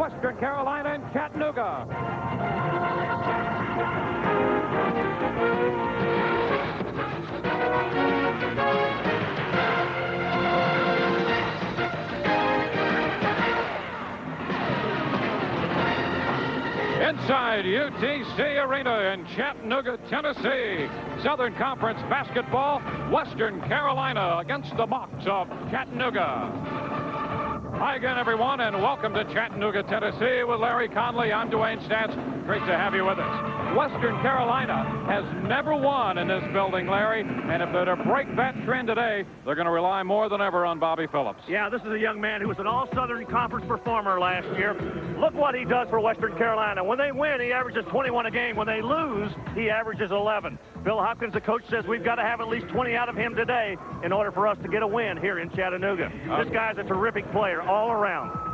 Western Carolina and Chattanooga. Inside UTC Arena in Chattanooga, Tennessee. Southern Conference basketball, Western Carolina against the Mocs of Chattanooga. Hi again, everyone, and welcome to Chattanooga, Tennessee with Larry Conley. I'm Dwayne Stats. Great to have you with us. Western Carolina has never won in this building, Larry, and if they're to break that trend today, they're going to rely more than ever on Bobby Phillips. Yeah, this is a young man who was an all-Southern Conference performer last year. Look what he does for Western Carolina. When they win, he averages 21 a game. When they lose, he averages 11. Phil Hopkins, the coach, says we've got to have at least 20 out of him today in order for us to get a win here in Chattanooga. This guy's a terrific player all around.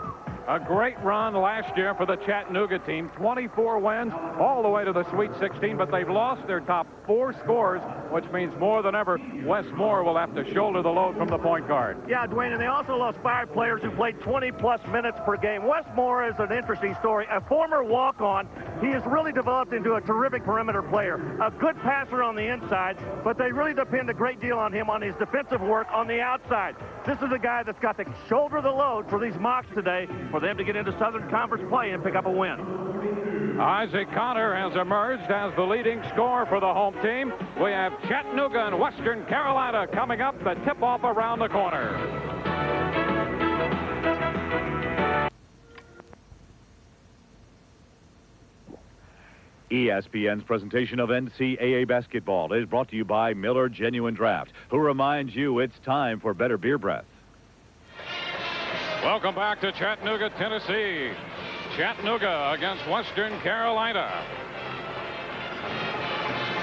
A great run last year for the Chattanooga team. 24 wins all the way to the Sweet 16, but they've lost their top 4 scorers, which means more than ever, Wes Moore will have to shoulder the load from the point guard. Yeah, Dwayne, and they also lost 5 players who played 20-plus minutes per game. Wes Moore is an interesting story. A former walk-on, he has really developed into a terrific perimeter player. A good passer on the inside, but they really depend a great deal on him on his defensive work on the outside. This is a guy that's got to shoulder the load for these Mocs today for them to get into Southern Conference play and pick up a win. Isaac Connor has emerged as the leading scorer for the home team. We have Chattanooga and Western Carolina coming up. The tip-off around the corner. ESPN's presentation of NCAA basketball is brought to you by Miller Genuine Draft, who reminds you it's time for better beer breath. Welcome back to Chattanooga, Tennessee. Chattanooga against Western Carolina.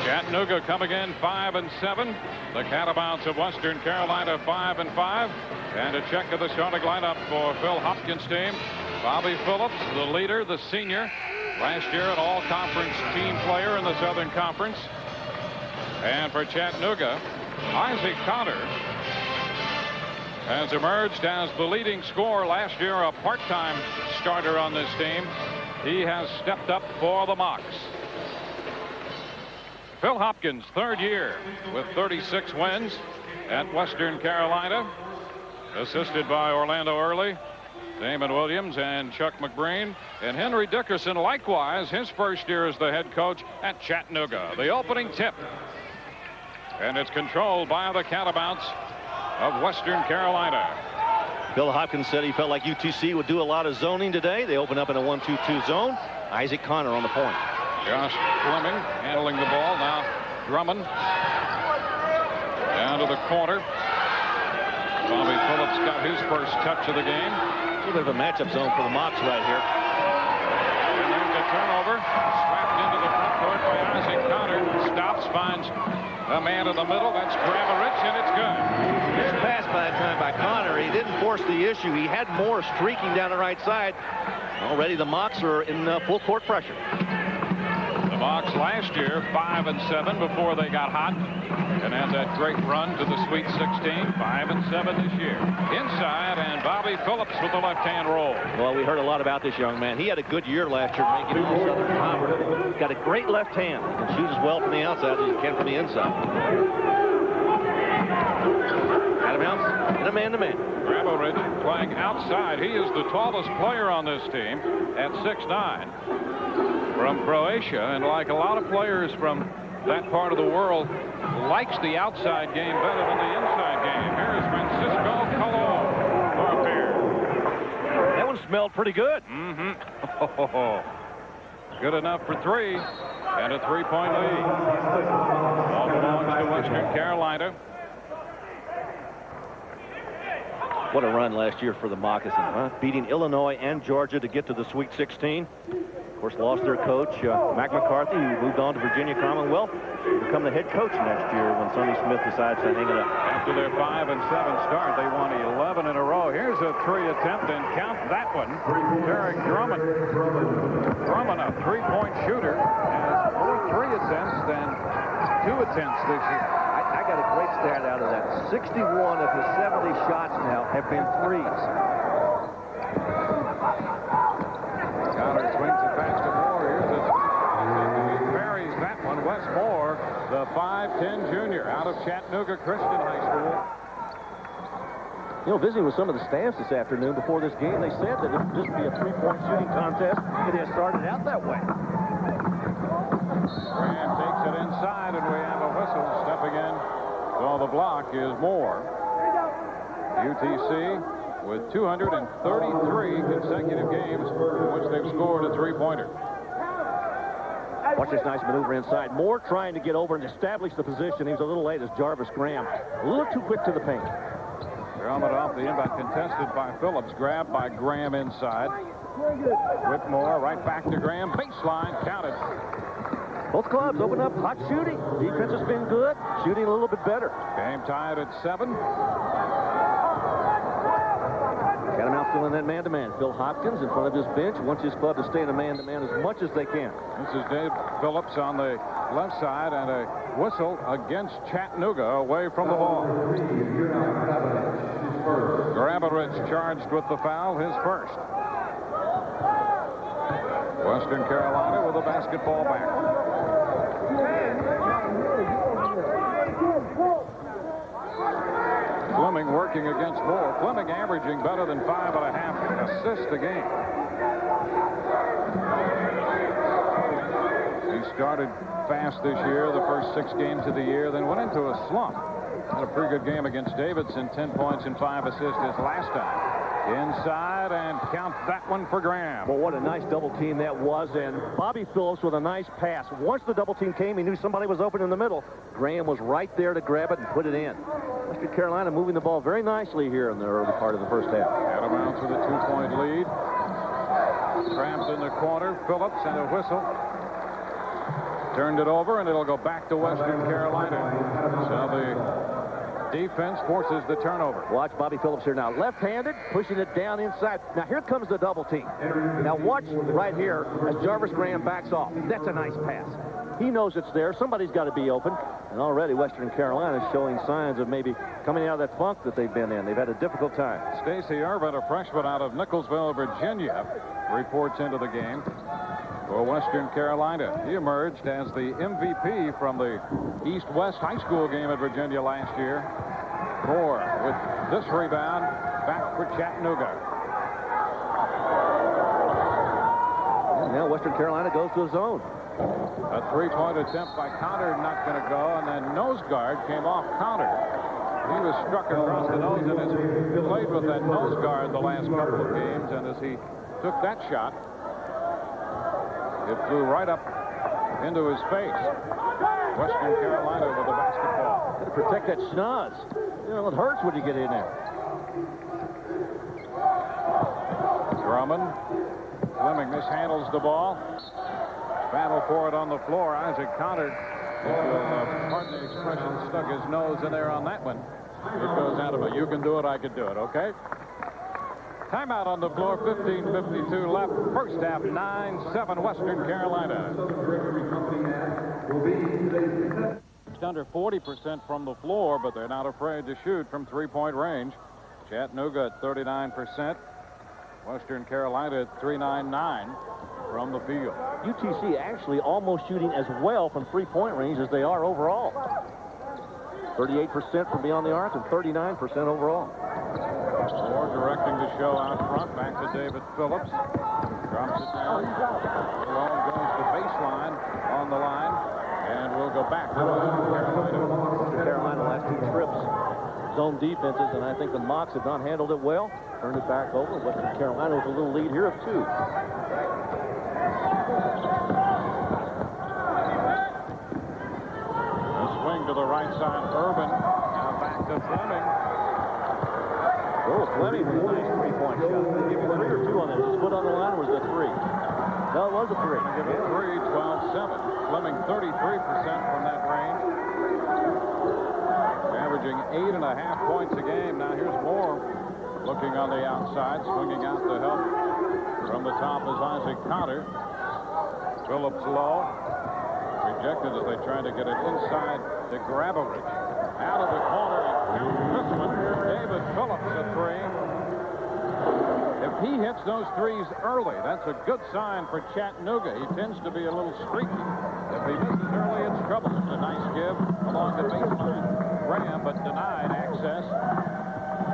Chattanooga coming in 5-7. The Catamounts of Western Carolina 5-5. And a check of the starting lineup for Phil Hopkins' team. Bobby Phillips, the leader, the senior. Last year an all-conference team player in the Southern Conference. And for Chattanooga, Isaac Connor has emerged as the leading scorer. Last year a part-time starter on this team. He has stepped up for the Mocs. Phil Hopkins, third year with 36 wins at Western Carolina, assisted by Orlando Early, Damon Williams, and Chuck McBreen. And Henry Dickerson, likewise, his first year as the head coach at Chattanooga. The opening tip. And it's controlled by the Catamounts of Western Carolina. Bill Hopkins said he felt like UTC would do a lot of zoning today. They open up in a 1-2-2 zone. Isaac Connor on the point. Josh Fleming handling the ball. Now Drummond down to the corner. Bobby Phillips got his first touch of the game. A little bit of a matchup zone for the Mocs right here. And there's a turnover. Slapped into the front court by Isaac Connor. Stops, finds a man in the middle. That's Grabarich, and it's good. It's passed by that time by Connor. He didn't force the issue. He had Moore streaking down the right side. Already the Mocs are in full court pressure. The Mocs last year 5-7 before they got hot and had that great run to the Sweet 16. 5-7 this year. Inside, and Bobby Phillips with the left-hand roll. Well, we heard a lot about this young man. He had a good year last year making it to the Southern Conference. He's got a great left hand. He can shoot as well from the outside as he can from the inside. Out of bounds and a man-to-man. Grabarich playing outside. He is the tallest player on this team at 6'9". From Croatia, and like a lot of players from that part of the world, likes the outside game better than the inside game. Here is Francisco Colon for a pair. That one smelled pretty good. Good enough for 3, and a 3-point lead. Ball belongs to Western Carolina. What a run last year for the Moccasins, huh? Beating Illinois and Georgia to get to the Sweet 16. Of course, lost their coach, Mac McCarthy, who moved on to Virginia Commonwealth, to become the head coach next year when Sonny Smith decides to hang it up. After their 5-7 start, they won 11 in a row. Here's a 3 attempt, and count that one. Derek Drummond. Drummond, a 3-point shooter, has more 3 attempts than 2 attempts this year. I got a great stat out of that. 61 of his 70 shots now have been threes. 5'10" junior out of Chattanooga Christian High School. You know, visiting with some of the staffs this afternoon before this game, they said that it would just be a three-point shooting contest. It has started out that way. Graham takes it inside, and we have a whistle. Stepping in on the block is Moore. UTC with 233 consecutive games in which they've scored a three-pointer. Watch this nice maneuver inside. Moore trying to get over and establish the position. He was a little late as Jarvis Graham. A little too quick to the paint. Helmet off the inbound, contested by Phillips. Grabbed by Graham inside. Whitmore right back to Graham. Baseline counted. Both clubs open up hot shooting. Defense has been good. Shooting a little bit better. Game tied at 7. Catamount still in that man-to-man. Phil Hopkins in front of his bench wants his club to stay in a man-to-man as much as they can. This is Dave Phillips on the left side, and a whistle against Chattanooga away from the ball. Grabarich charged with the foul, his first. Western Carolina with a basketball back. Fleming working against Moore. Fleming averaging better than 5.5 assists a game. He started fast this year, the first 6 games of the year, then went into a slump. Had a pretty good game against Davidson, 10 points and 5 assists his last time. Inside, and count that one for Graham. Well, what a nice double team that was, and Bobby Phillips with a nice pass. Once the double team came, he knew somebody was open in the middle. Graham was right there to grab it and put it in. Western Carolina moving the ball very nicely here in the early part of the first half. Catamounts with a 2-point lead. Trapped in the corner, Phillips, and a whistle. Turned it over, and it'll go back to Western Carolina. So the defense forces the turnover. Watch Bobby Phillips here now. Left-handed, pushing it down inside. Now here comes the double team. Now watch right here as Jarvis Graham backs off. That's a nice pass. He knows it's there. Somebody's got to be open. And already Western Carolina is showing signs of maybe coming out of that funk that they've been in. They've had a difficult time. Stacey Irvin, a freshman out of Nicholsville, Virginia, reports into the game for Western Carolina. He emerged as the MVP from the East-West High School game at Virginia last year. Moore with this rebound, back for Chattanooga. And now Western Carolina goes to a zone. A 3-point attempt by Counter, not going to go, and then nose guard came off Counter. He was struck across the nose and has played with that nose guard the last couple of games, and as he took that shot, it flew right up into his face. Western Carolina with the basketball. Got to protect that schnoz. You know, it hurts when you get in there. Drummond. Fleming mishandles the ball. Battle for it on the floor. Isaac Counter, pardon the expression, stuck his nose in there on that one. It goes out of it. You can do it, I can do it, okay? Timeout on the floor, 15:52 left. First half, 9-7 Western Carolina. Under 40% from the floor, but they're not afraid to shoot from 3-point range. Chattanooga at 39%. Western Carolina at 399 from the field. UTC actually almost shooting as well from 3-point range as they are overall. 38% from beyond the arc and 39% overall. Moore directing the show out front. Back to David Phillips. Drops it down. Malone goes to baseline on the line. And we'll go back to Western Carolina. Western Carolina last 2 trips. Zone defenses, and I think the Mocs have not handled it well. Turned it back over. Western Carolina with a little lead here of 2. A swing to the right side. Urban. Now back to Fleming. Oh, Fleming with a nice 3-point shot. Did they give you 3 or 2 on that? Was his foot on the line, or was it 3? No, it was a 3. Give it 3, 12-7. Fleming 33% from that range. Averaging 8.5 points a game. Now here's Moore looking on the outside, swinging out to help. From the top is Isaac Counter. Phillips low. Rejected as they try to get it inside to Grabarich. Out of the corner, and this one, David Phillips at 3. If he hits those threes early, that's a good sign for Chattanooga. He tends to be a little streaky. If he misses early, it's trouble. A nice give along the baseline. Graham, but denied access.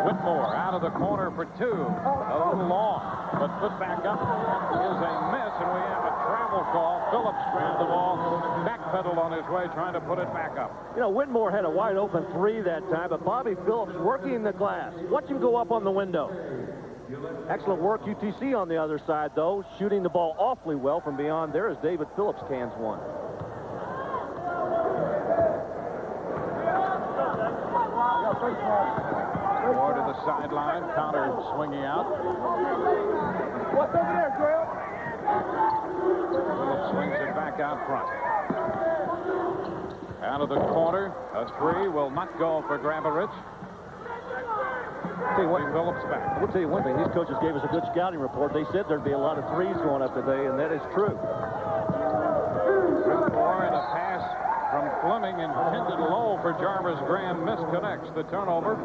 Whitmore out of the corner for two. A little long, but put back up is a miss, and we have a travel call. Phillips grabbed the ball, backpedaled on his way, trying to put it back up. You know, Whitmore had a wide open three that time, but Bobby Phillips working the glass. Watch him go up on the window. Excellent work, UTC on the other side, though, shooting the ball awfully well from beyond there as David Phillips cans one. More to the sideline. Connor swinging out. What's over there, Joel? Phillips swings it back out front. Out of the corner. A three will not go for Grabarich. Tell you what, Phillips back. I will tell you one thing. These coaches gave us a good scouting report. They said there'd be a lot of threes going up today, and that is true. Whitmore and a pass from Fleming intended low for Jarvis Graham. Misconnects the turnover.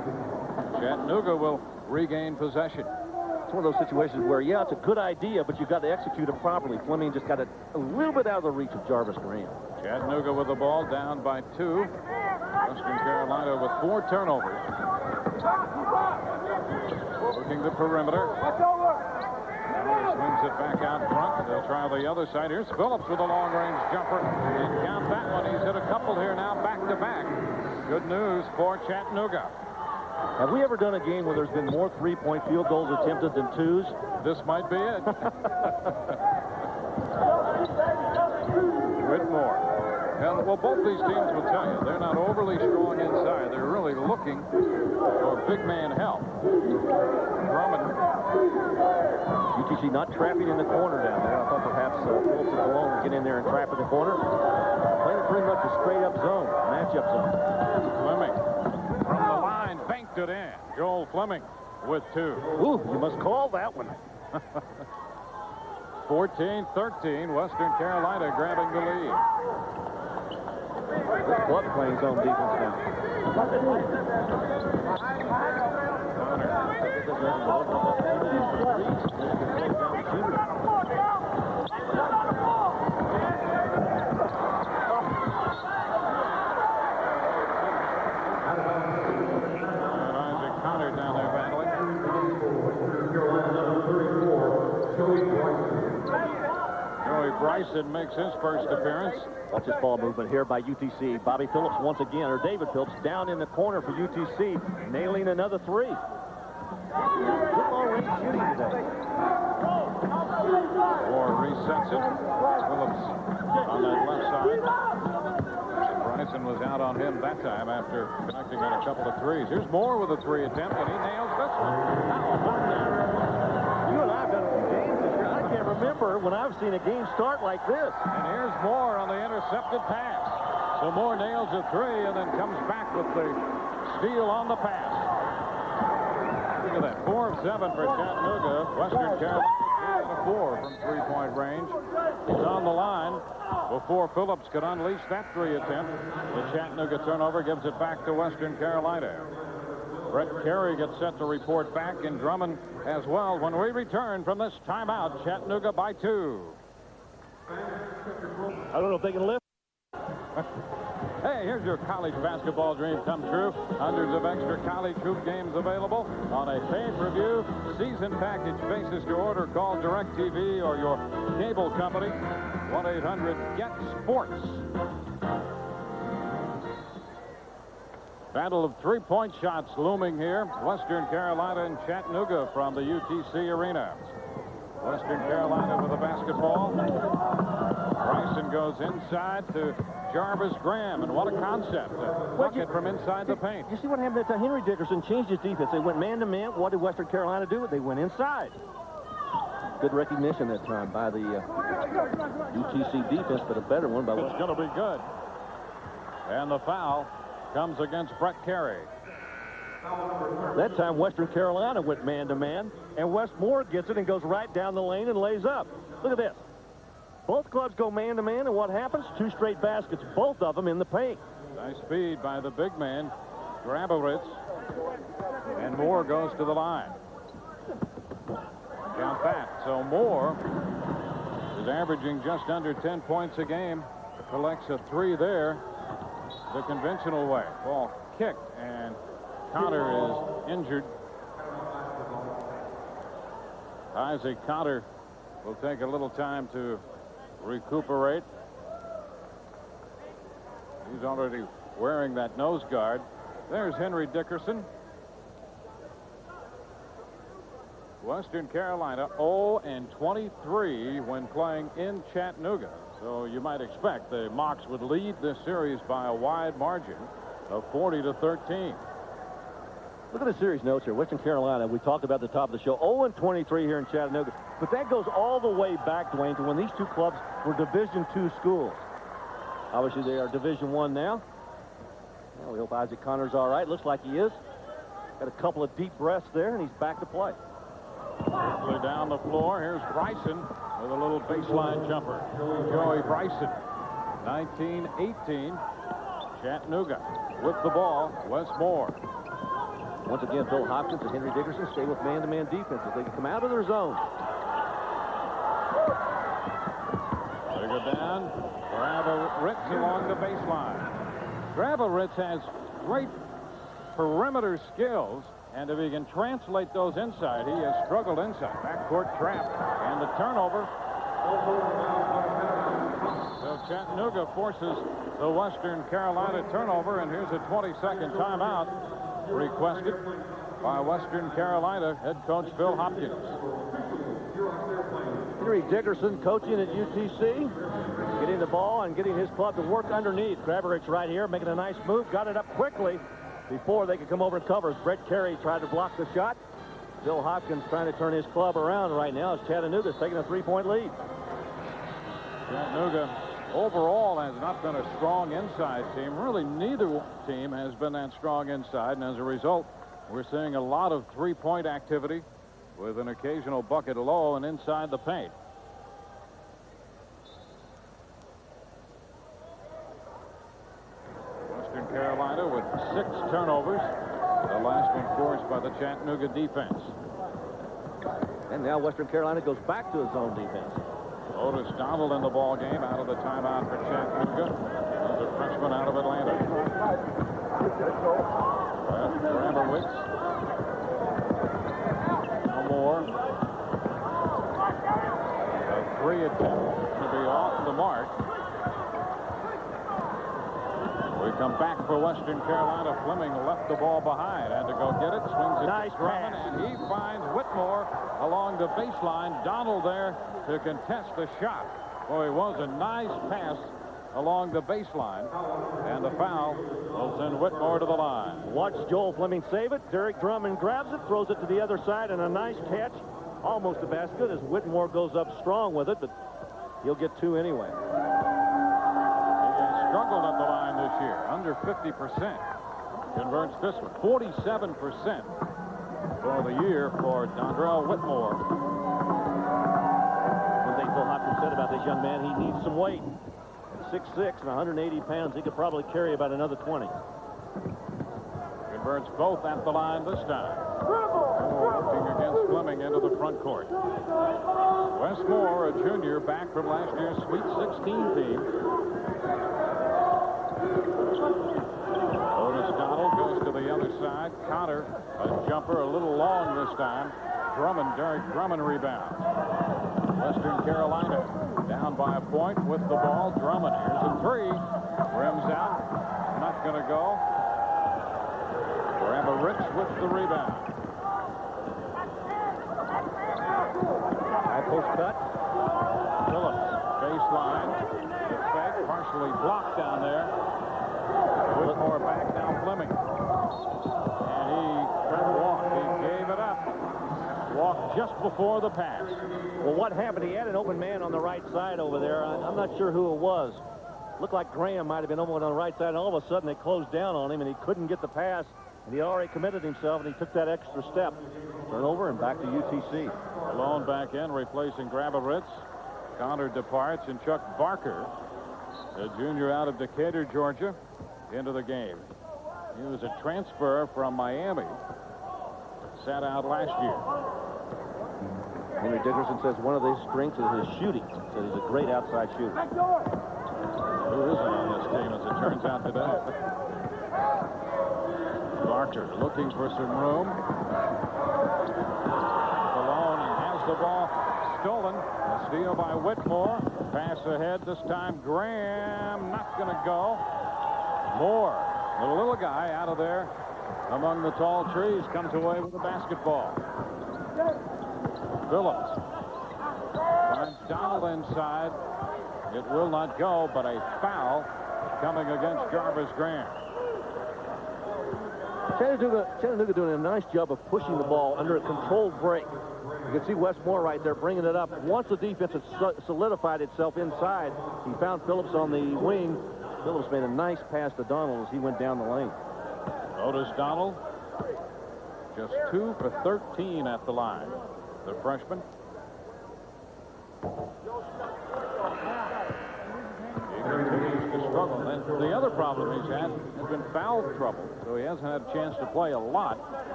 Chattanooga will regain possession. It's one of those situations where, yeah, it's a good idea, but you've got to execute it properly. Fleming just got it a little bit out of the reach of Jarvis Graham. Chattanooga with the ball down by 2. Western Carolina with 4 turnovers. Working the perimeter. Swings it back out front. They'll try the other side. Here's Phillips with a long-range jumper. And count that one. He's hit a couple here now back-to-back. Good news for Chattanooga. Have we ever done a game where there's been more three-point field goals attempted than twos? This might be it. Whitmore. And, well, both these teams will tell you they're not overly strong inside. They're really looking for big man help. Drummond. UTC not trapping in the corner down there. I thought perhaps Phillips would go on and get in there and trap in the corner. Playing pretty much a straight-up zone, matchup zone. Fleming from the line, banked it in. Joel Fleming with 2. Ooh, you must call that one. 14-13, Western Carolina grabbing the lead. This club playing zone defense now. Connor down there battling. Joey Bryson makes his first appearance. Watch this ball movement here by UTC. Bobby Phillips once again, or David Phillips, down in the corner for UTC, nailing another 3. Good long-range shooting today. Or resets it. Phillips on that left side. Bryson was out on him that time after connecting on a couple of threes. Here's Moore with a 3 attempt, and he nails this one. You and I have done a few games this year. I can't remember when I've seen a game start like this. And here's Moore on the intercepted pass. So Moore nails a 3 and then comes back with the steal on the pass. Look at that, 4 of 7 for Chattanooga. Western Carolina 3 out of 4 from three-point range. He's on the line before Phillips could unleash that 3 attempt. The Chattanooga turnover gives it back to Western Carolina. Brett Carey gets set to report back, and Drummond as well when we return from this timeout. Chattanooga by 2. I don't know if they can lift. Hey, here's your college basketball dream come true. Hundreds of extra college hoop games available on a pay-per-view season package basis to order. Call DirecTV or your cable company. 1-800-GET-SPORTS. Battle of three-point shots looming here. Western Carolina and Chattanooga from the UTC arena. Western Carolina with the basketball. Bryson goes inside to Jarvis Graham, and what a concept. A bucket from inside the paint. You see what happened that time? Henry Dickerson changed his defense. They went man-to-man. What did Western Carolina do? They went inside. Good recognition that time by the UTC defense, but a better one by Western. It's going to be good. And the foul comes against Brett Carey. That time, Western Carolina went man-to-man, and Westmore gets it and goes right down the lane and lays up. Look at this. Both clubs go man-to-man, and what happens? 2 straight baskets, both of them in the paint. Nice speed by the big man, Grabarich. And Moore goes to the line. Count that. So Moore is averaging just under 10 points a game. Collects a 3 there the conventional way. Ball kicked, and Cotter is injured. Isaac Cotter will take a little time to recuperate. He's already wearing that nose guard. There's Henry Dickerson. Western Carolina 0-23 when playing in Chattanooga. So you might expect the Mocs would lead this series by a wide margin of 40-13. Look at the series notes here. Western Carolina, we talked about at the top of the show, 0-23 here in Chattanooga. But that goes all the way back, Dwayne, to when these two clubs were Division II schools. Obviously, they are Division I now. Well, we hope Isaac Connor's all right. Looks like he is. Got a couple of deep breaths there, and he's back to play. Quickly down the floor. Here's Bryson with a little baseline jumper. Joey Bryson, 19-18. Chattanooga with the ball. Wes Moore. Once again, Bill Hopkins and Henry Dickerson stay with man-to-man defenses. They can come out of their zone. They go down. Graveritz along the baseline. Graveritz has great perimeter skills, and if he can translate those inside, he has struggled inside. Backcourt trap and the turnover. So Chattanooga forces the Western Carolina turnover, and here's a 20-second timeout requested by Western Carolina head coach Phil Hopkins. Henry Dickerson coaching at UTC, getting the ball and getting his club to work underneath. Graveritz right here making a nice move, got it up quickly before they could come over and cover. Brett Carey tried to block the shot. Bill Hopkins trying to turn his club around right now as Chattanooga's taking a 3-point lead. Chattanooga overall has not been a strong inside team. Really, neither team has been that strong inside, and as a result, we're seeing a lot of three-point activity with an occasional bucket low and inside the paint. Western Carolina with 6 turnovers. The last one forced by the Chattanooga defense. And now Western Carolina goes back to his own defense. Otis Donald in the ball game out of the timeout for Chattanooga. He's a freshman out of Atlanta. Graveritz. No more. A 3 attempt to be off the mark. We come back for Western Carolina. Fleming left the ball behind. Had to go get it. Swings it nice to Drummond, and he finds Whitmore along the baseline. Donald there to contest the shot. Boy, it was a nice pass along the baseline. And the foul will send Whitmore to the line. Watch Joel Fleming save it. Derek Drummond grabs it, throws it to the other side, and a nice catch. Almost a basket as Whitmore goes up strong with it, but he'll get 2 anyway. Struggled at the line this year, under 50%. Converts this one, 47% for the year for Dondrell Whitmore. One thing Phil Hopkins said about this young man, he needs some weight. At 6'6" and 180 pounds, he could probably carry about another 20. Converts both at the line this time. Working against Fleming into the front court. Wes Moore, a junior, back from last year's Sweet 16 team. Otis Donald goes to the other side. Cotter, a jumper, a little long this time. Derek Drummond rebound. Western Carolina down by a point with the ball. Drummond, here's a 3. Rims out. Not going to go. Graveritz with the rebound. High post cut. Phillips, baseline. The fake, partially blocked down there. Whitmore back, now Fleming. And he tried to walk. He gave it up. Walked just before the pass. Well, what happened? He had an open man on the right side over there. I'm not sure who it was. Looked like Graham might have been open on the right side, and all of a sudden they closed down on him, and he couldn't get the pass. And he already committed himself, and he took that extra step. Turnover and back to UTC. Alone back in, replacing Graveritz. Connor departs, and Chuck Barker, a junior out of Decatur, Georgia, into the game. He was a transfer from Miami. Sat out last year. Henry Dickerson says one of his strengths is his shooting. So he's a great outside shooter. Who isn't on this team, as it turns out today? Barker looking for some room. Alone and has the ball stolen. A steal by Whitmore. Pass ahead this time. Graham not going to go. Moore, the little guy out of there among the tall trees, comes away with the basketball. Phillips finds Donald inside. It will not go, but a foul coming against Jarvis Graham. Chattanooga doing a nice job of pushing the ball under a controlled break. You can see Wes Moore right there bringing it up. Once the defense had solidified itself inside, he found Phillips on the wing. Phillips made a nice pass to Donald as he went down the lane. Otis Donald, just 2 for 13 at the line. The freshman. He continues to struggle. And the other problem he's had has been foul trouble, so he hasn't had a chance to play a lot.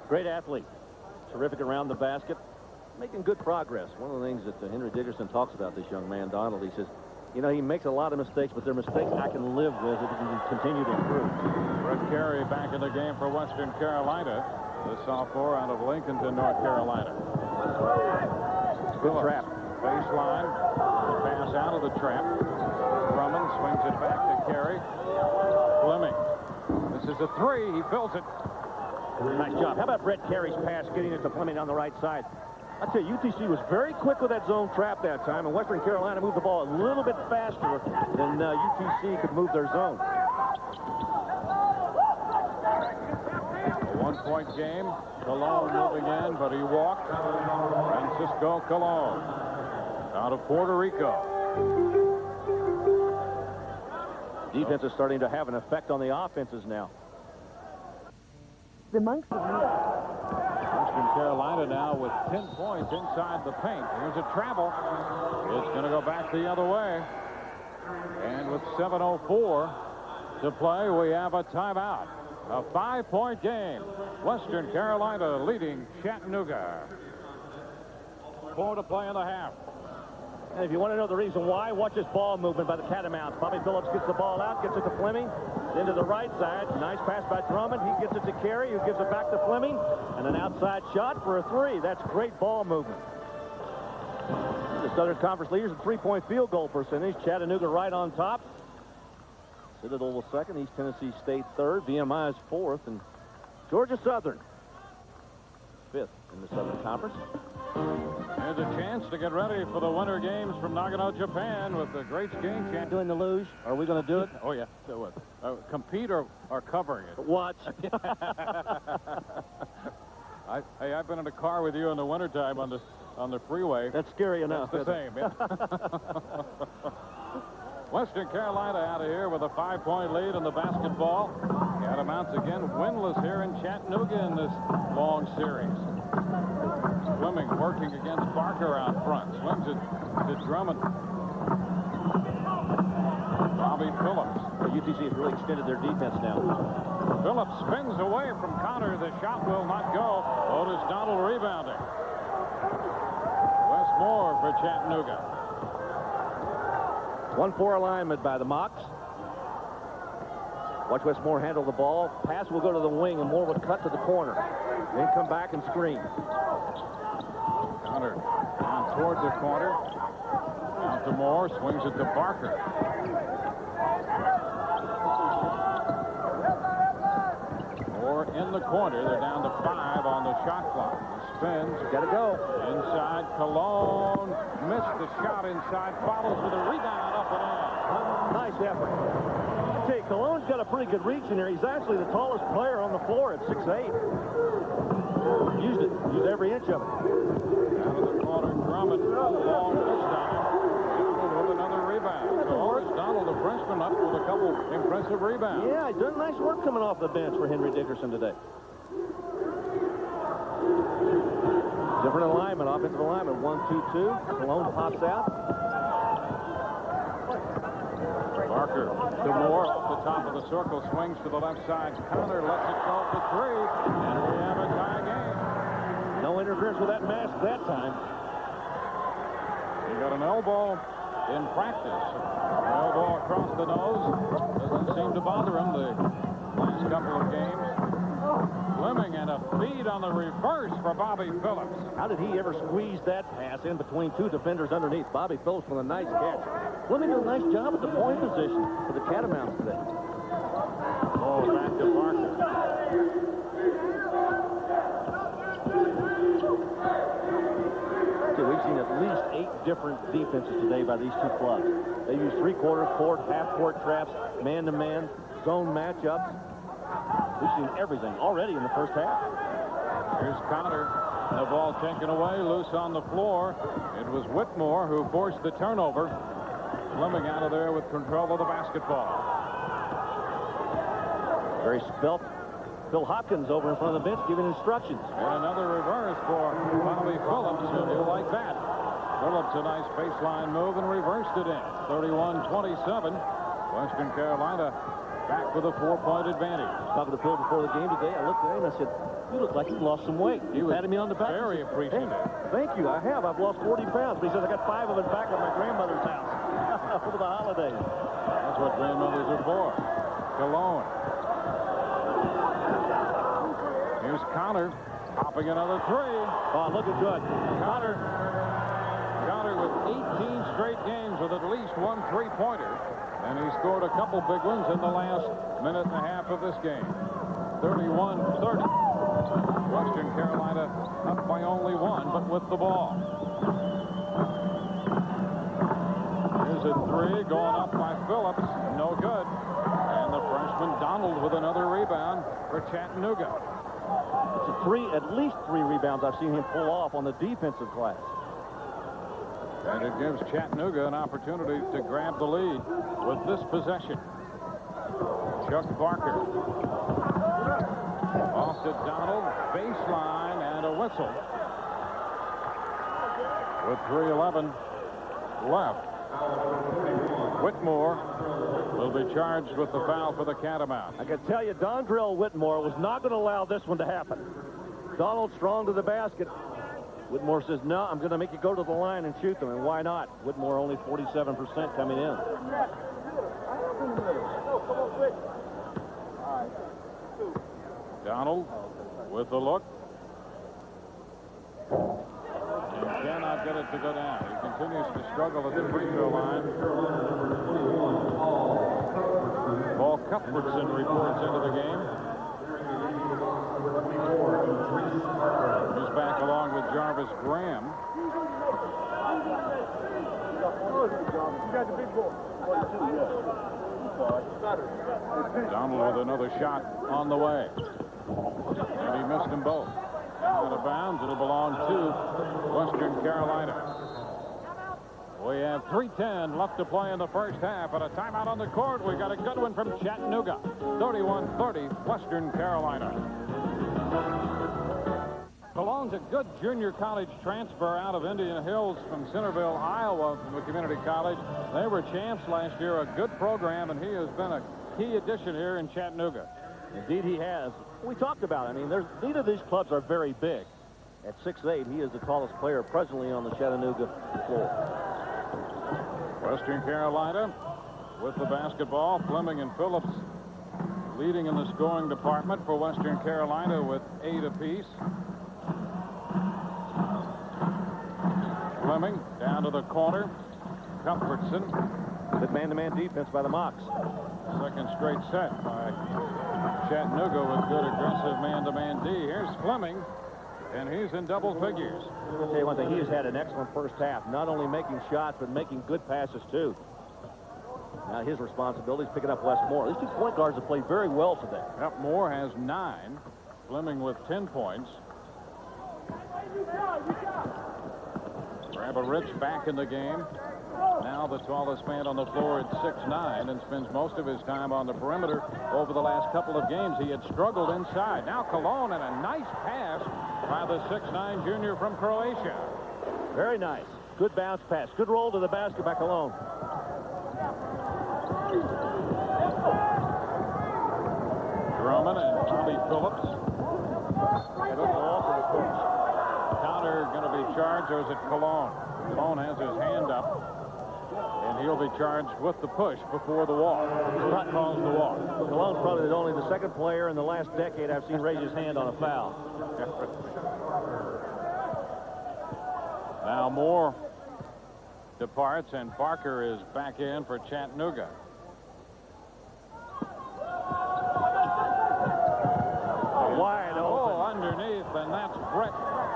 Great athlete. Terrific around the basket. Making good progress. One of the things that Henry Dickerson talks about, this young man, Donald, he says, you know, he makes a lot of mistakes, but they're mistakes I can live with if he can continue to improve. Brett Carey back in the game for Western Carolina. The sophomore out of Lincolnton, North Carolina. Good trap. Baseline. The pass out of the trap. Drummond swings it back to Carey. Fleming. This is a three. He fills it. Nice job. How about Brett Carey's pass getting it to Fleming on the right side? I tell you, UTC was very quick with that zone trap that time, and Western Carolina moved the ball a little bit faster than UTC could move their zone. A one-point game. Cologne moving in, but he walked. Francisco Cologne out of Puerto Rico. Defense is starting to have an effect on the offenses now. The Monks of Western Carolina now with 10 points inside the paint. Here's a travel. It's going to go back the other way. And with 7:04 to play, we have a timeout. A 5-point game. Western Carolina leading Chattanooga. 4 to play in the half. And if you want to know the reason why, watch this ball movement by the Catamounts. Bobby Phillips gets the ball out, gets it to Fleming, then to the right side. Nice pass by Drummond. He gets it to Carey, who gives it back to Fleming, and an outside shot for a three. That's great ball movement. The Southern Conference leaders in three-point field goal percentage. Chattanooga right on top. Citadel second. East Tennessee State third. VMI is fourth, and Georgia Southern fifth in the Southern Conference. There's a chance to get ready for the Winter Games from Nagano, Japan, with the great skiing champ. Doing the luge? Are we going to do it? Oh, yeah. Do it. Compete or covering it? Watch. Hey, I've been in a car with you in the wintertime on the freeway. That's scary enough. That's the same, yeah. Western Carolina out of here with a 5-point lead in the basketball. Catamounts again winless here in Chattanooga in this long series. Fleming working against Barker out front. Swings it to Drummond. Bobby Phillips. UTC has really extended their defense now. Phillips spins away from Connor. The shot will not go. Otis Donald rebounding. Wes Moore for Chattanooga. 1-4 alignment by the Mocs. Watch Wes Moore handle the ball. Pass will go to the wing, and Moore would cut to the corner. Then come back and screen. Connor down toward the corner. Out to Moore. Swings it to Barker. Moore in the corner. They're down to 5 on the shot clock. He spins. Got to go. Inside, Cologne. Missed the shot inside. Follows with a rebound up and in. Nice effort. I tell you, Cologne's got a pretty good reach in there. He's actually the tallest player on the floor at 6'8". Used it. Used every inch of it. Out of the corner, Drummond. Long this time. Donald with another rebound. So Otis Donald, the freshman, up with a couple impressive rebounds. Yeah, he's done nice work coming off the bench for Henry Dickerson today. Different alignment, offensive alignment. 1-2-2. Cologne pops out. Barker to Moore off the top of the circle, swings to the left side. Connor lets it go for 3, and we have a tie game. No interference with that mask that time. He got an elbow in practice. An elbow across the nose. Doesn't seem to bother him the last couple of games. Fleming and a feed on the reverse for Bobby Phillips. How did he ever squeeze that pass in between two defenders underneath? Bobby Phillips with a nice catch. Fleming did a nice job at the point position for the Catamounts today. Oh, back to Parker. Okay, we've seen at least 8 different defenses today by these two clubs. They use three-quarter court, half-court traps, man-to-man, zone matchups. We've seen everything already in the first half. Here's Connor. The ball taken away, loose on the floor. It was Whitmore who forced the turnover. Fleming out of there with control of the basketball. Very spelt. Phil Hopkins over in front of the bench giving instructions. And another reverse for Bobby Phillips. He'll like that. Phillips, a nice baseline move and reversed it in. 31-27. Western Carolina back with a 4-point advantage. Talking to Phil before the game today, I looked at him and I said, "You look like you lost some weight." He patted me on the back. Very appreciative. Hey, thank you. I have. I've lost 40 pounds. But he says I got 5 of it back at my grandmother's house for the holidays. That's what grandmothers are for. Cologne. Here's Connor popping another 3. Oh, looking good. Connor with 18 straight games with at least one 3-pointer. And he scored a couple big ones in the last minute and a half of this game. 31-30. Western Carolina up by only 1, but with the ball. Here's a 3 going up by Phillips. No good. And the freshman Donald with another rebound for Chattanooga. It's at least 3 rebounds I've seen him pull off on the defensive glass. And it gives Chattanooga an opportunity to grab the lead with this possession. Chuck Parker. Off to Donald. Baseline and a whistle. With 3:11 left. Whitmore will be charged with the foul for the Catamount. I can tell you, Dondrell Whitmore was not going to allow this one to happen. Donald strong to the basket. Whitmore says, "No, I'm going to make you go to the line and shoot them." And why not? Whitmore only 47% coming in. Donald with the look. And cannot get it to go down. He continues to struggle at the free throw line. Paul Cuthbertson reports into the game. He's back along with Jarvis Graham. Donald with another shot on the way. And he missed them both. Out of bounds, it'll belong to Western Carolina. We have 3:10 left to play in the first half, and a timeout on the court. We got a good one from Chattanooga. 31-30, Western Carolina. Cologne's a good junior college transfer out of Indian Hills from Centerville, Iowa, from the community college. They were champs last year, a good program, and he has been a key addition here in Chattanooga. Indeed, he has. We talked about it. I mean, neither of these clubs are very big. At 6'8", he is the tallest player presently on the Chattanooga floor. Western Carolina with the basketball. Fleming and Phillips leading in the scoring department for Western Carolina with 8 apiece. Fleming down to the corner. Cuthbertson. Good man-to-man defense by the Mocs. Second straight set by Chattanooga with good aggressive man-to-man D. Here's Fleming, and he's in double figures. I'll tell you one thing, he has had an excellent first half, not only making shots, but making good passes, too. Now his responsibility is picking up Wes Moore. These 2 point guards have played very well today. Yep, Moore has 9. Fleming with 10 points. Rich back in the game. Now the tallest man on the floor at 6'9", and spends most of his time on the perimeter. Over the last couple of games, he had struggled inside. Now Cologne, and a nice pass by the 6'9" junior from Croatia. Very nice. Good bounce pass. Good roll to the basket by Cologne. Drummond and Bobby Phillips. Good ball for the coach. Counter going to be charged, or is it Cologne? Cologne has his hand up, and he'll be charged with the push before the walk. Scott calls the walk. Cologne's probably only the second player in the last decade I've seen raise his hand on a foul. Now Moore departs, and Parker is back in for Chattanooga. Wide open. Oh, underneath, and that's Brett.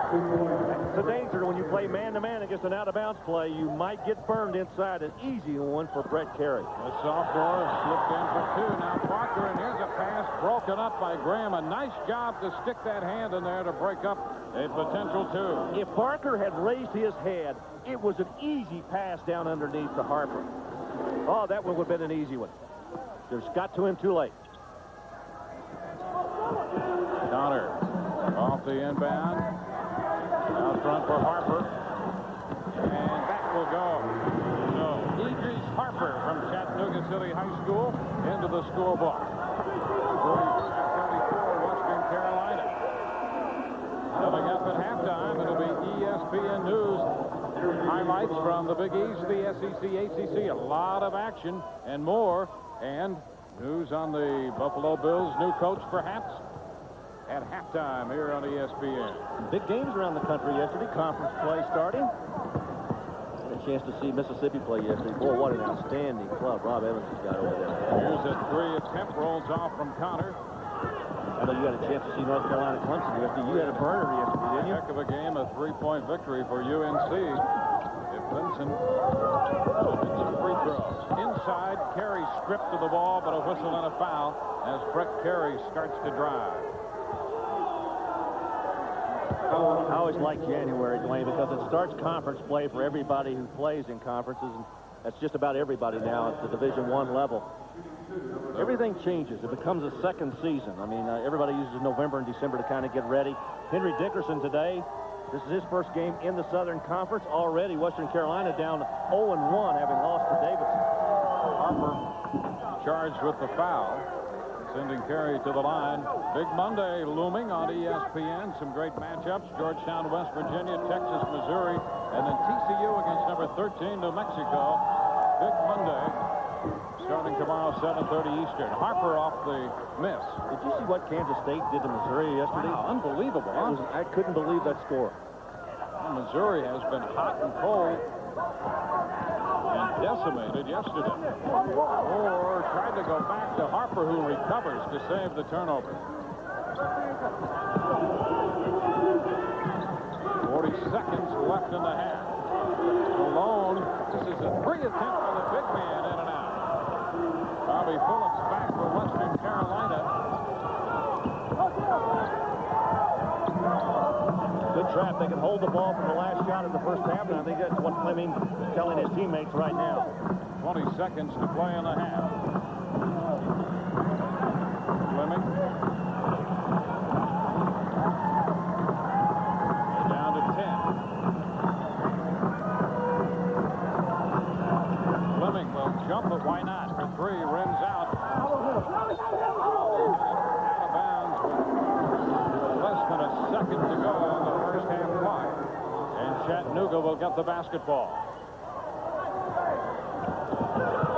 It's a danger when you play man-to-man against an out-of-bounds play. You might get burned inside. An easy one for Brett Carey. The sophomore slipped in for two. Now Parker, and here's a pass broken up by Graham. A nice job to stick that hand in there to break up a potential two. If Parker had raised his head, it was an easy pass down underneath to Harper. Oh, that one would have been an easy one. Just got to him too late. Connor off the inbound. Out front for Harper. And back will go. So, Idris Harper from Chattanooga City High School into the scorebook. 35-34, Western Carolina. Coming up at halftime, it'll be ESPN News highlights from the Big East, the SEC, ACC. A lot of action and more. And news on the Buffalo Bills' new coach, perhaps, at halftime here on ESPN. Big games around the country yesterday. Conference play starting. Had a chance to see Mississippi play yesterday. Boy, what an outstanding club Rob Evans has got over there. Here's a three attempt, rolls off from Connor. I know you had a chance to see North Carolina Clemson yesterday. You had a burner yesterday, didn't you? Heck of a game, a three-point victory for UNC. If Clemson hit some free throws. Inside, Carey stripped to the ball, but a whistle and a foul as Brett Carey starts to drive. I always like January, Dwayne, because it starts conference play for everybody who plays in conferences, and that's just about everybody now at the Division I level. Everything changes. It becomes a second season. I mean, everybody uses November and December to kind of get ready. Henry Dickerson today, this is his first game in the Southern Conference. Already, Western Carolina down 0-1, having lost to Davidson. Harper charged with the foul, sending Carey to the line. Big Monday looming on ESPN. Some great matchups. Georgetown, West Virginia, Texas, Missouri, and then TCU against number 13, New Mexico. Big Monday starting tomorrow, 7:30 Eastern. Harper off the miss. Did you see what Kansas State did to Missouri yesterday? Wow, unbelievable. Huh? I couldn't believe that score. Well, Missouri has been hot and cold and decimated yesterday. Or tried to go back to Harper, who recovers to save the turnover. 40 seconds left in the half. Malone, this is a three attempt for the big man, in and out. Bobby Phillips back for Western Carolina. Good trap. They can hold the ball from the last shot of the first half, and I think that's what Fleming's telling his teammates right now. 20 seconds to play in the half. Fleming. They're down to 10. Fleming will jump, but why not? For three, rims out. Out of bounds with less than a second to go on the first half clock. And Chattanooga will get the basketball.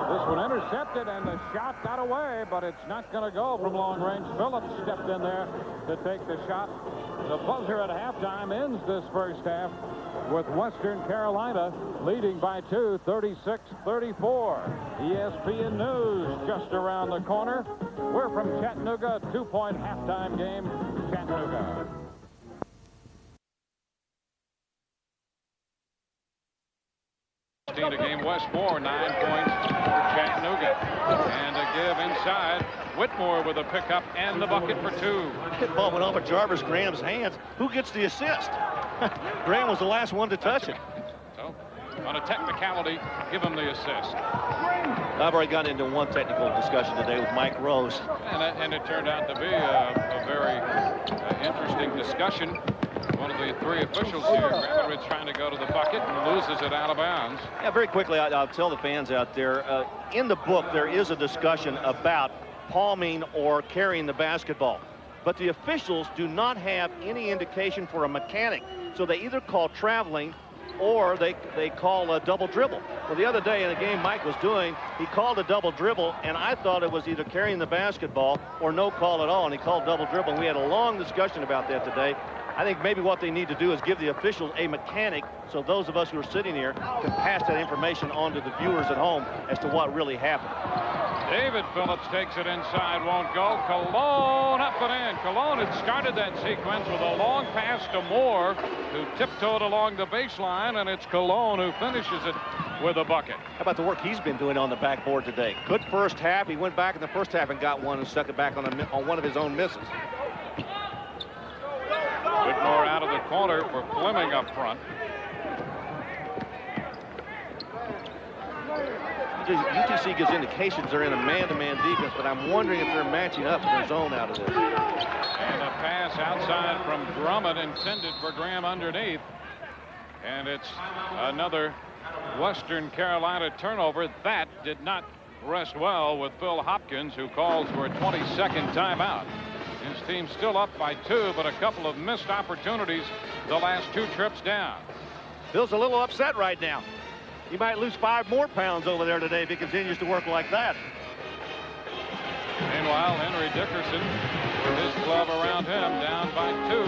This one intercepted, and the shot got away, but it's not going to go from long range. Phillips stepped in there to take the shot. The buzzer at halftime ends this first half with Western Carolina leading by 2, 36-34. ESPN News just around the corner. We're from Chattanooga, 2-point halftime game, Chattanooga. A game, Westmore 9 points for Chattanooga, and a give inside. Whitmore with a pickup and the bucket for two. That ball went off of Jarvis Graham's hands. Who gets the assist? Graham was the last one to touch it. So, on a technicality, give him the assist. I've already gotten into one technical discussion today with Mike Rose. And it turned out to be a very interesting discussion. One of the three officials here, Gramovich, trying to go to the bucket and loses it out of bounds. Yeah, very quickly, I'll tell the fans out there, in the book, there is a discussion about palming or carrying the basketball. But the officials do not have any indication for a mechanic So they either call traveling or they call a double dribble. Well, the other day in the game Mike was doing, he called a double dribble, and I thought it was either carrying the basketball or no call at all, and he called double dribble. And we had a long discussion about that today. I think maybe what they need to do is give the officials a mechanic so those of us who are sitting here can pass that information on to the viewers at home as to what really happened. David Phillips takes it inside, won't go. Cologne up and in. Cologne had started that sequence with a long pass to Moore, who tiptoed along the baseline, and it's Cologne who finishes it with a bucket. How about the work he's been doing on the backboard today? Good first half. He went back in the first half and got one and stuck it back on one of his own misses. Whitmore out of the corner for Fleming up front. UTC gives indications they're in a man-to-man defense, but I'm wondering if they're matching up in their zone out of this. And a pass outside from Drummond intended for Graham underneath. And it's another Western Carolina turnover. That did not rest well with Phil Hopkins, who calls for a 22nd timeout. His team's still up by 2, but a couple of missed opportunities the last 2 trips down. Phil's a little upset right now. He might lose 5 more pounds over there today if he continues to work like that. Meanwhile, Henry Dickerson with his club around him down by 2.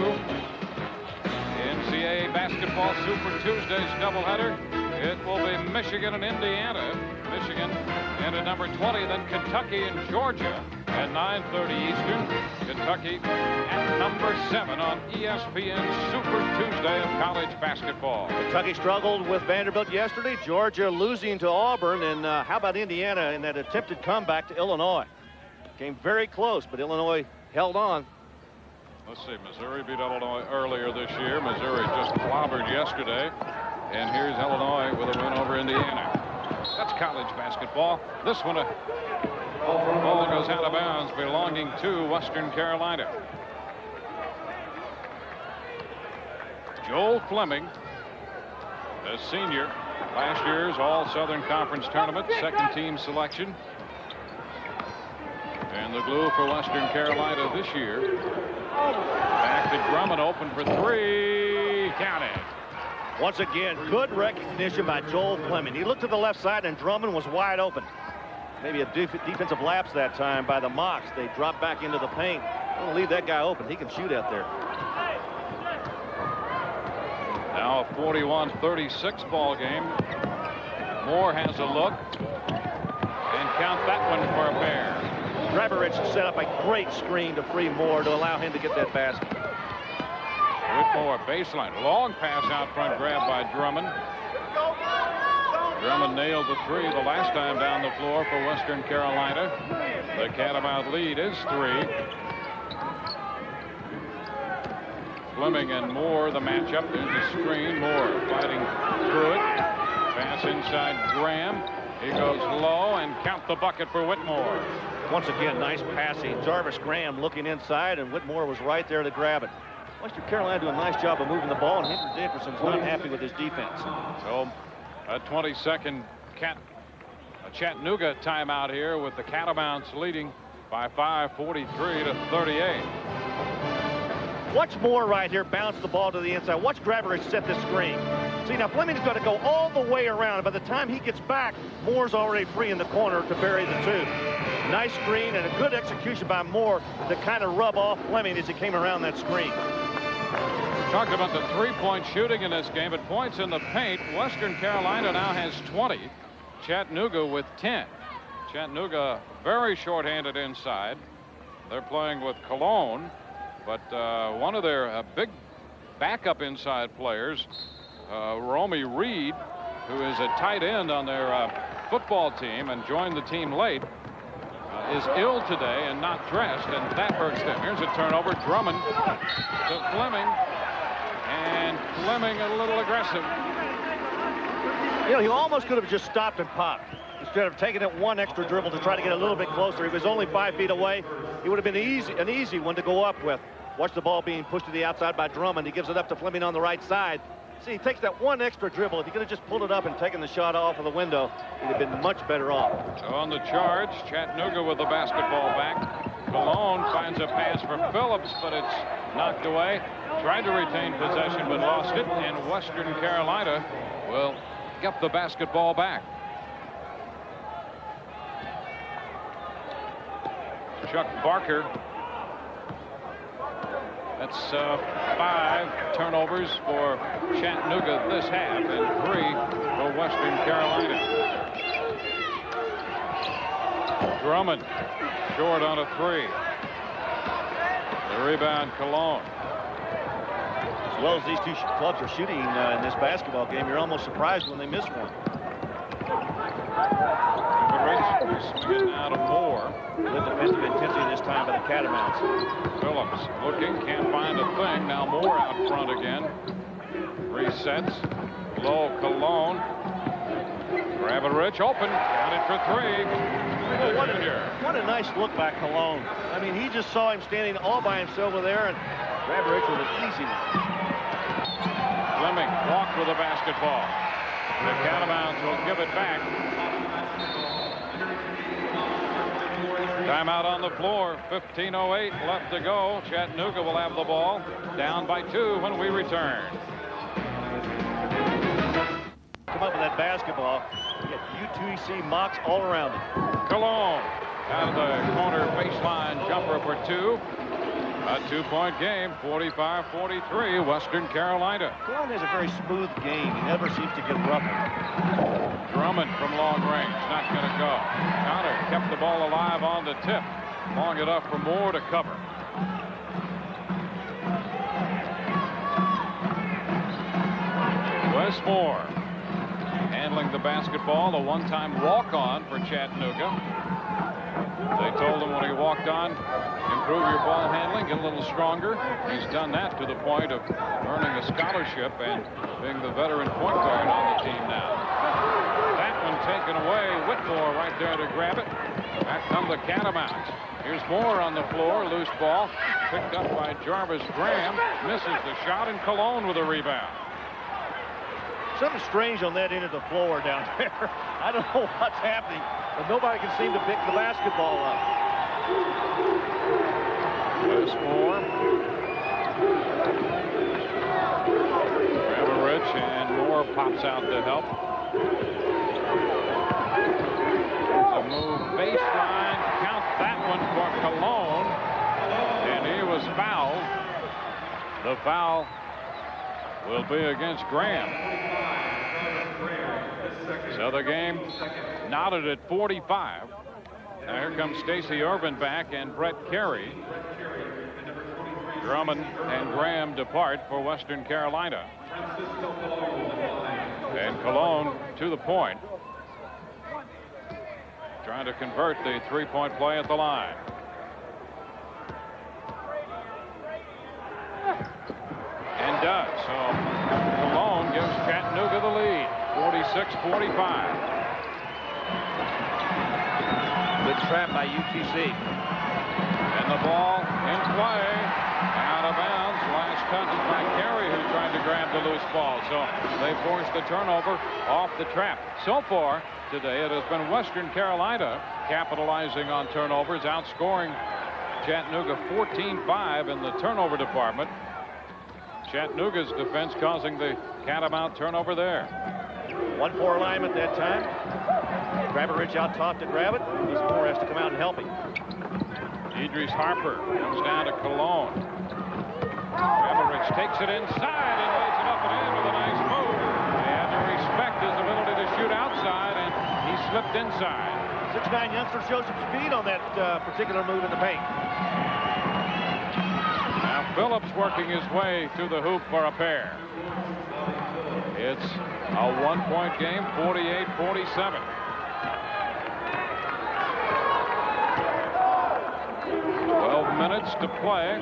NCAA basketball Super Tuesday's doubleheader. It will be Michigan and Indiana. Michigan in at number 20, then Kentucky and Georgia at 9:30 Eastern. Kentucky at number 7 on ESPN Super Tuesday of college basketball. Kentucky struggled with Vanderbilt yesterday. Georgia losing to Auburn. And how about Indiana in that attempted comeback to Illinois? Came very close, but Illinois held on. Let's see, Missouri beat Illinois earlier this year. Missouri just clobbered yesterday. And here's Illinois with a win over Indiana. That's college basketball. This one, ball goes out of bounds, belonging to Western Carolina. Joel Fleming, a senior, last year's All-Southern Conference Tournament, second-team selection. And the glue for Western Carolina this year. Back to Drummond, open for 3. Count it. Once again, good recognition by Joel Fleming. He looked to the left side, and Drummond was wide open. Maybe a defensive lapse that time by the Mocs. They dropped back into the paint. Don't leave that guy open. He can shoot out there. Now a 41-36 ball game. Moore has a look. And count that one for a pair. Grabarich set up a great screen to free Moore to allow him to get that basket. Whitmore baseline. Long pass out front, grabbed by Drummond. Drummond nailed the 3 the last time down the floor for Western Carolina. The Catamount lead is 3. Fleming and Moore, the matchup. There's the screen. Moore fighting through it. Pass inside Graham. He goes low and count the bucket for Whitmore. Once again, nice passing. Jarvis Graham looking inside, and Whitmore was right there to grab it. Western Carolina doing a nice job of moving the ball, and Henry Dickerson's not happy with his defense. So a 22nd Chattanooga timeout here with the Catamounts leading by 5, 43-38. Watch Moore right here bounce the ball to the inside. Watch Grabarich set this screen. See, now Fleming's got to go all the way around. And by the time he gets back, Moore's already free in the corner to bury the 2. Nice screen and a good execution by Moore to kind of rub off Fleming as he came around that screen. Talked about the three-point shooting in this game, but points in the paint. Western Carolina now has 20. Chattanooga with 10. Chattanooga very short-handed inside. They're playing with Cologne, but one of their big backup inside players, Romy Reed, who is a tight end on their football team and joined the team late, is ill today and not dressed, and that hurts them. Here's a turnover. Drummond to Fleming, and Fleming a little aggressive. You know, he almost could have just stopped and popped instead of taking it one extra dribble to try to get a little bit closer. He was only 5 feet away. He would have been an easy one to go up with. Watch the ball being pushed to the outside by Drummond. He gives it up to Fleming on the right side. See, he takes that one extra dribble. If he could have just pulled it up and taken the shot off of the window, he'd have been much better off. So on the charge, Chattanooga with the basketball back. Cologne finds a pass for Phillips, but it's knocked away. Tried to retain possession but lost it, and Western Carolina will get the basketball back. Chuck Barker. That's 5 turnovers for Chattanooga this half and 3 for Western Carolina. Drummond short on a 3. The rebound, Cologne. As well as these two clubs are shooting in this basketball game, you're almost surprised when they miss one. Swinging now to Moore. Good defensive intensity this time by the Catamounts. Phillips looking, can't find a thing. Now Moore out front again. Resets. Low, Cologne. Grabarich open. Got it for 3. Oh, what a nice look by Cologne. I mean, he just saw him standing all by himself over there, and Grabarich with an easy one. Fleming walked with the basketball. The Catamounts will give it back. Timeout on the floor. 15:08 left to go. Chattanooga will have the ball. Down by 2 when we return. Come up with that basketball. You get UTC mocks all around it. Cologne out of the corner baseline jumper for 2. A 2-point game, 45-43, Western Carolina. Cologne has a very smooth game. He never seems to get ruffled. Drummond from long range, not going to go. Connor kept the ball alive on the tip, long enough for Moore to cover. Wes Moore handling the basketball, a one-time walk-on for Chattanooga. They told him when he walked on, improve your ball handling, get a little stronger. He's done that to the point of earning a scholarship and being the veteran point guard on the team now. That one taken away. Whitmore right there to grab it. Back come the Catamounts. Here's Moore on the floor. Loose ball picked up by Jarvis Graham. Misses the shot, and Cologne with a rebound. Something strange on that end of the floor down there. I don't know what's happening, but nobody can seem to pick the basketball up. Wes Moore. Grabarich, and Moore pops out to help. A move baseline. Count that one for Cologne. And he was fouled. The foul will be against Graham. So the game knotted at 45. Now here comes Stacey Irvin back and Brett Carey. Drummond and Graham depart for Western Carolina. And Cologne to the point. Trying to convert the three-point play at the line. And does. So Cologne gives Chattanooga the lead. 46-45. Good trap by UTC. And the ball in play. Out of bounds. Last touch by Carey, who tried to grab the loose ball. So they forced the turnover off the trap. So far today, it has been Western Carolina capitalizing on turnovers, outscoring Chattanooga 14-5 in the turnover department. Chattanooga's defense causing the Catamount turnover there. 1-4 alignment that time. Grabarich out top to grab it. This Moore has to come out and help him. Idris Harper comes down to Cologne. Grabarich takes it inside and lays it up and in with a nice move. They had to respect his ability to shoot outside, and he slipped inside. 6'9" youngster shows some speed on that particular move in the paint. Now Phillips working his way to the hoop for a pair. It's a one-point game, 48-47. 12 minutes to play in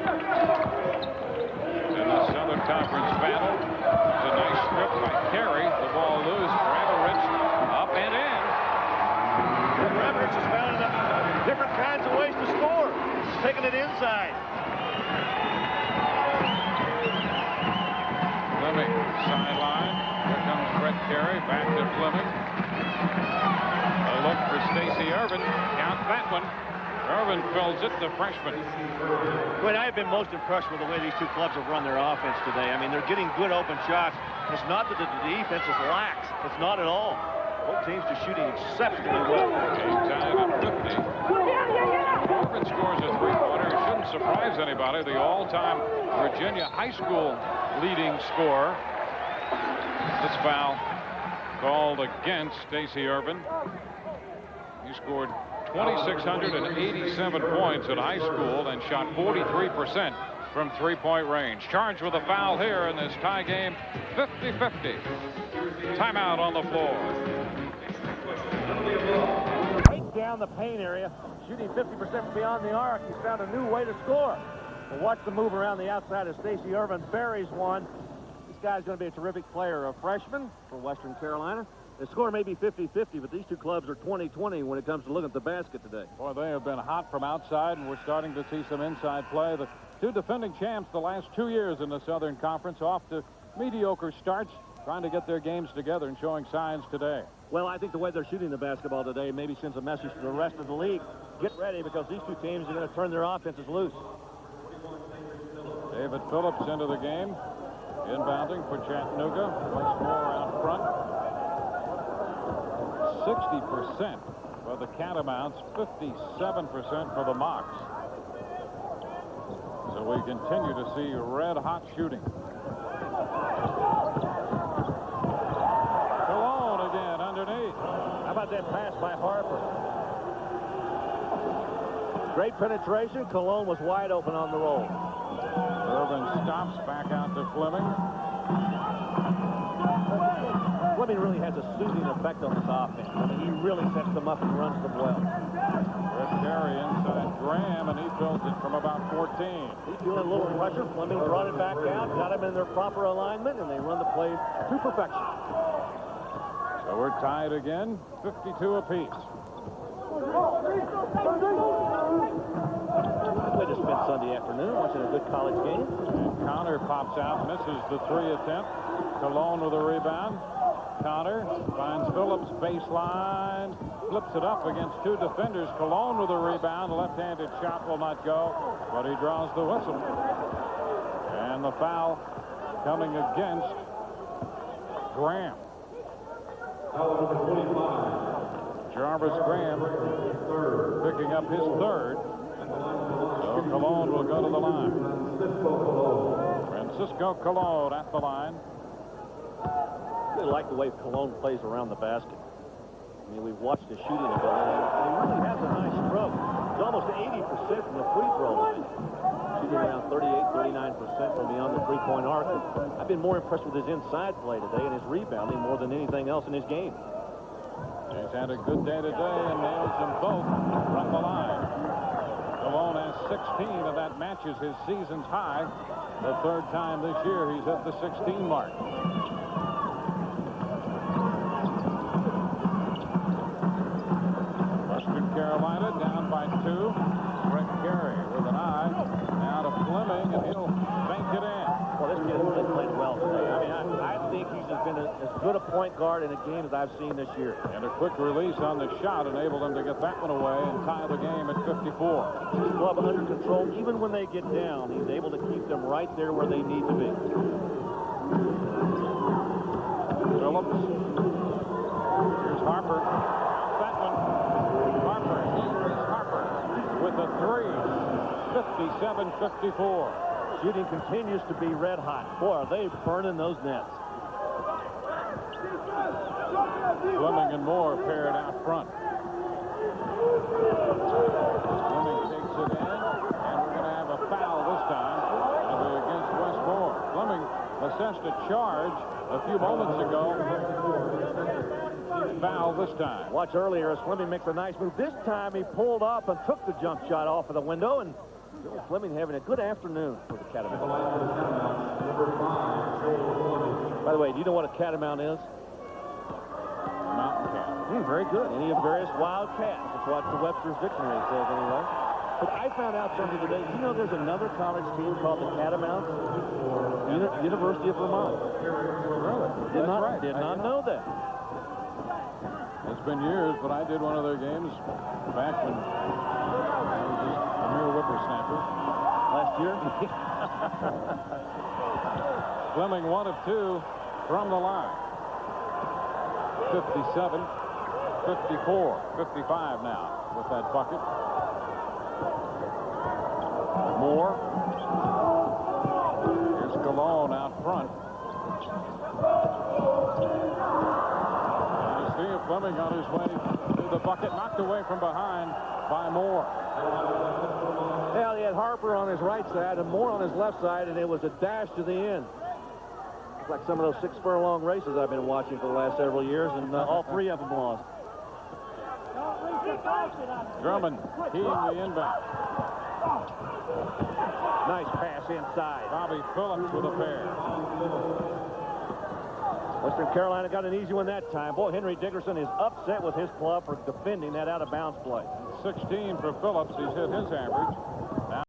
the Southern Conference battle. It's a nice strip by Carey. The ball loose. Grabarich up and in. Grabarich has found different kinds of ways to score. He's taking it inside. Fleming, sideline. Here comes Brett Carey, back to Fleming. A look for Stacey Irvin. Count that one. Irvin fills it, the freshman. Well, I've been most impressed with the way these two clubs have run their offense today. I mean, they're getting good open shots. It's not that the defense is lax. It's not at all. Both teams just shooting exceptionally well. Game tied at 50. Irvin scores a three-pointer. It shouldn't surprise anybody. The all-time Virginia high school leading scorer. This foul called against Stacey Irvin. He scored 2,687 points at high school and shot 43% from three-point range. Charged with a foul here in this tie game, 50-50. Timeout on the floor. Right down the paint area, shooting 50% from beyond the arc. He's found a new way to score. Well, watch the move around the outside as Stacey Irvin buries one. This guy's going to be a terrific player, a freshman for Western Carolina. The score may be 50-50, but these two clubs are 20-20 when it comes to looking at the basket today. Boy, they have been hot from outside, and we're starting to see some inside play. The two defending champs the last 2 years in the Southern Conference off to mediocre starts, trying to get their games together and showing signs today. Well, I think the way they're shooting the basketball today maybe sends a message to the rest of the league. Get ready, because these two teams are going to turn their offenses loose. David Phillips into the game, inbounding for Chattanooga. Westmore out front. 60% for the Catamounts, 57% for the Mocs. So we continue to see red-hot shooting. Cologne again underneath. How about that pass by Harper? Great penetration. Cologne was wide open on the roll. Irvin stops back out to Fleming. Fleming really has a soothing effect on this offense. I mean, he really sets them up and runs them well. Red carry inside Graham, and he fills it from about 14. He's feeling a little pressure. Fleming brought it back out, got him in their proper alignment, and they run the play to perfection. So we're tied again, 52 apiece. Way to spend Sunday afternoon watching a good college game. And Connor pops out, misses the three attempt. Cologne with a rebound. Connor finds Phillips baseline, flips it up against two defenders. Cologne with a rebound. Left-handed shot will not go, but he draws the whistle. And the foul coming against Graham. Jarvis Graham picking up his third. So Cologne will go to the line. Francisco Cologne at the line. I really like the way Cologne plays around the basket. I mean, we've watched his shooting ability, and he really has a nice stroke. He's almost 80% from the free throw line. Shooting around 38-39% from beyond the three-point arc. I've been more impressed with his inside play today and his rebounding more than anything else in his game. He's had a good day today and nails them both from the line. Cologne has 16, and that matches his season's high. The third time this year he's at the 16 mark. Western Carolina down by 2. Brett Carey with an eye. Now to Fleming, and he'll bank it in. Well, this kid has really played well today. I mean, I think he's been as good a point guard in a game as I've seen this year. And a quick release on the shot enabled him to get that one away and tie the game at 54. His club under control. Even when they get down, he's able to keep them right there where they need to be. Phillips. Here's Harper. That one. Harper. Here's Harper with a three. 57-54. Shooting continues to be red hot. Boy, are they burning those nets. Fleming and Moore paired out front. Fleming takes it in, and we're going to have a foul this time. It'll be against Westmore. Fleming assessed a charge a few moments ago. Foul this time. Watch earlier as Fleming makes a nice move. This time he pulled up and took the jump shot off of the window, and Billy Fleming having a good afternoon for the Catamount. By the way, do you know what a catamount is? Mountain cat. Very good. Any of the various wild cats. That's what the Webster's Dictionary says anyway. But I found out something today. You know there's another college team called the Catamounts? University of Vermont. Really? Did not know that. As It's been years, but I did one of their games back when I was just a mere whippersnapper. Last year? Fleming 1 of 2 from the line. 57, 54, 55 now with that bucket. Moore. Here's Galone out front. And you see Fleming on his way to the bucket, knocked away from behind by Moore. Well, he had Harper on his right side and Moore on his left side, and it was a dash to the end. It's like some of those 6-furlong races I've been watching for the last several years, and all 3 of them lost. Drummond keying the inbound. Nice pass inside. Bobby Phillips with a pair. Western Carolina got an easy one that time. Boy, Henry Dickerson is upset with his club for defending that out-of-bounds play. 16 for Phillips. He's hit his average.